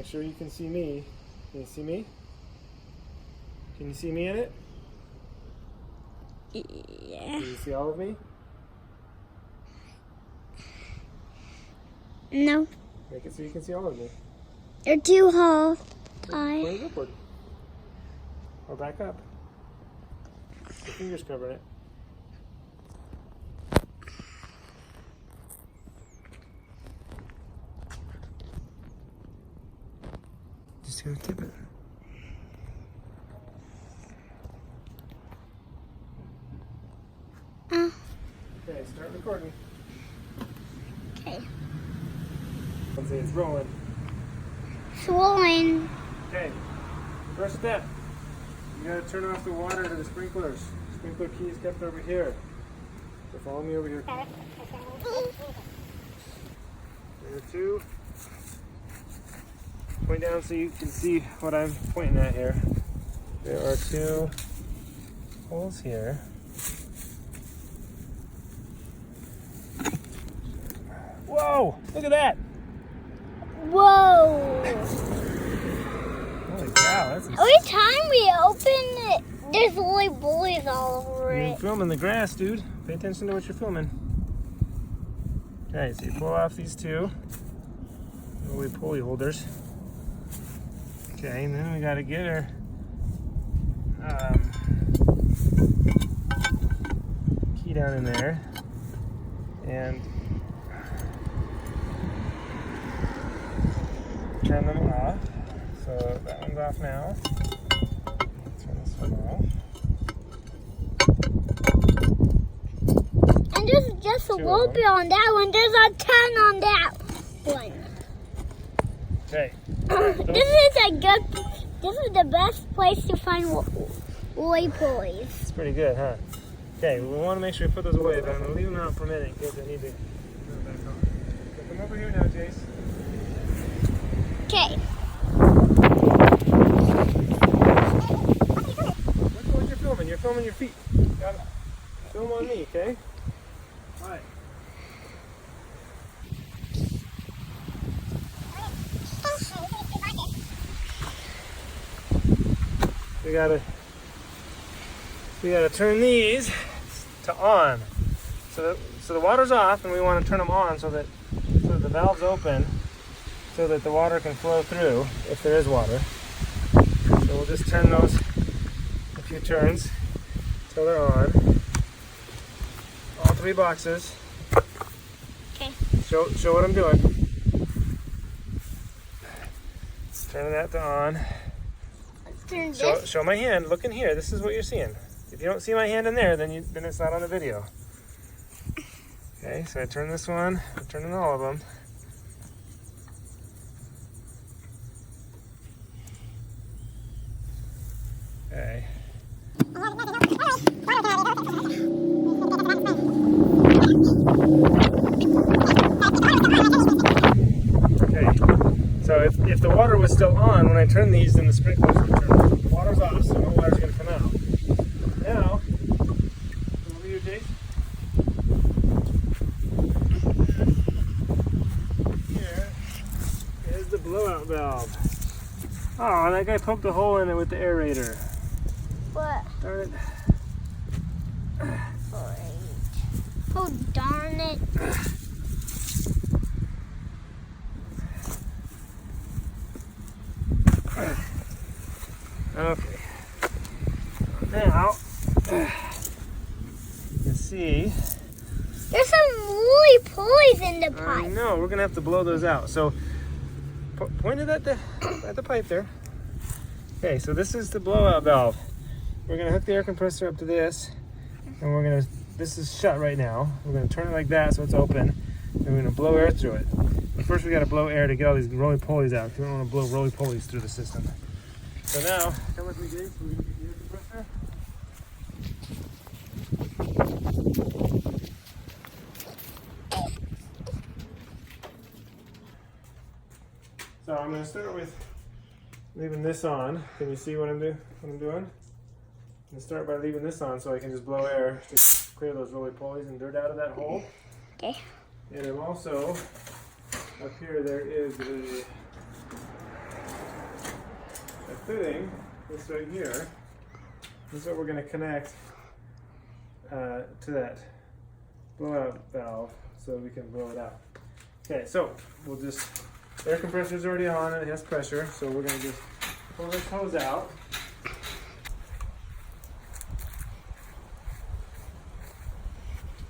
Make sure you can see me. Can you see me? Can you see me in it? Yeah. Can you see all of me? No. Make it so you can see all of me. They're too high. Point it upward. Or back up. Your fingers covering it. Just gotta tip it. Okay, start recording. Okay. Let's see, it's rolling. Swollen. Okay, first step. You gotta turn off the water to the sprinklers. Sprinkler key is kept over here. So follow me over here. There are two. Point down so you can see what I'm pointing at here. There are two holes here. Whoa! Look at that! Whoa. Holy cow, that's Every time we open it, there's little bullies all over You're it. filming the grass, dude. Pay attention to what you're filming. Okay, so you pull off these two little pulley holders. Okay, and then we gotta get her key down in there and turn them off. So that one's off now. Turn this one off. And there's just a little bit on that one. There's a ton on that one. Okay. This is the best place to find woolly pulleys. It's pretty good, huh? Okay, we want to make sure we put those away, but I'm going to leave them out for a minute in case I need to turn it back on. So come over here now, Jace. Okay. Look at what you're filming. You're filming your feet. You gotta film on me, okay? All right. We gotta turn these to on. So the water's off, and we want to turn them on so that the valve's open, so that the water can flow through if there is water. So we'll just turn those a few turns till they're on. All three boxes. Okay. Show what I'm doing. Turning that to on. Turn this. Show my hand. Look in here. This is what you're seeing. If you don't see my hand in there, then it's not on the video. Okay, so I turn this one. I'm turning all of them. Okay. Okay. So if the water was still on when I turn these, then the sprinklers would turn. The water's off, so no water's going to come out. Now, come over here, Jace. Here is the blowout valve. Oh, that guy poked a hole in it with the aerator. What? Darn it. Oh, darn it. Okay. Now, you can see. There's some woolly pulleys in the I pipe. know, we're going to have to blow those out. So, point it at the pipe there. Okay, so this is the blowout valve. We're going to hook the air compressor up to this, and this is shut right now. We're going to turn it like that so it's open, and we're going to blow air through it. But first we got to blow air to get all these roly-polies out, because we don't want to blow roly-polies through the system. So now, come with me, James, so we can get the air compressor. So I'm going to start with leaving this on. Can you see what I'm doing? I'm going to start by leaving this on so I can just blow air to clear those roly-polies and dirt out of that hole. Okay. And I'm also, up here there is the fitting, this right here, this is what we're going to connect to that blowout valve so we can blow it out. Okay, so we'll just, air compressor's already on, it has pressure, so we're going to just pull this hose out.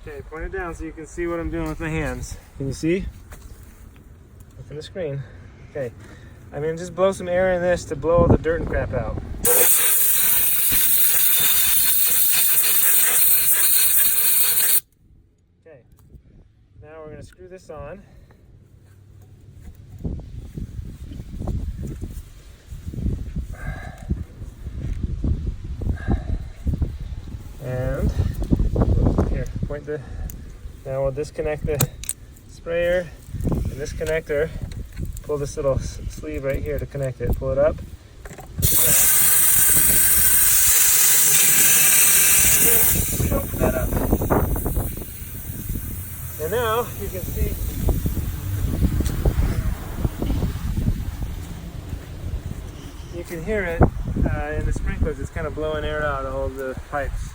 Okay, point it down so you can see what I'm doing with my hands. Can you see? Look at the screen. Okay, I'm going to just blow some air in this to blow all the dirt and crap out. Okay, now we're going to screw this on. And here, now we'll disconnect the sprayer and this connector. Pull this little sleeve right here to connect it. Pull it up. Open that up. And now you can see you can hear it in the sprinklers. It's kind of blowing air out of all the pipes.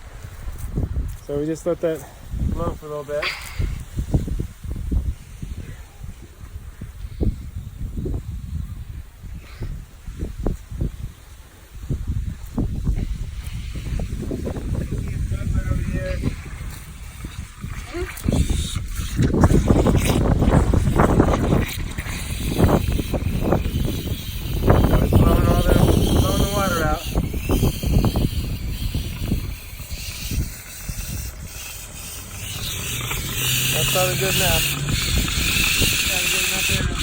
So we just let that blow for a little bit. That's probably good enough. Gotta get enough air in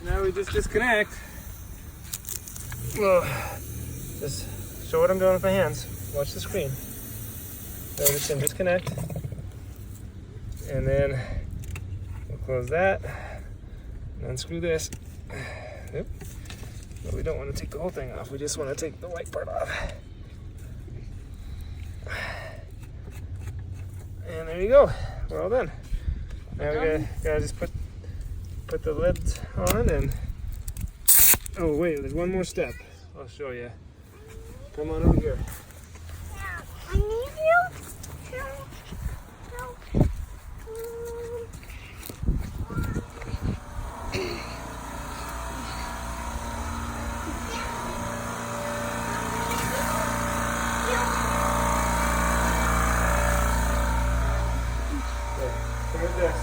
there. Now we just disconnect. Just show what I'm doing with my hands. Watch the screen. So we can disconnect. And then we'll close that. And unscrew this. Yep. But we don't want to take the whole thing off. We just want to take the white part off. And there you go. We're all done. Now we gotta just put the lids on and oh wait, there's one more step. I'll show you. Come on over here. I need you. Look at this.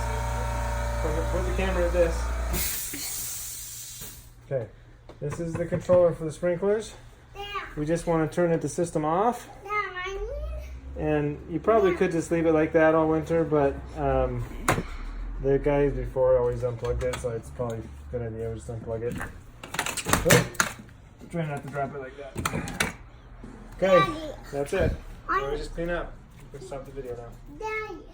Put the camera at this. Okay, this is the controller for the sprinklers. We just want to turn the system off. And you probably could just leave it like that all winter, but the guys before always unplugged it, so it's probably a good idea to just unplug it. Oh, try not to drop it like that. Okay, that's it. So we just clean up. We can stop the video now. Daddy.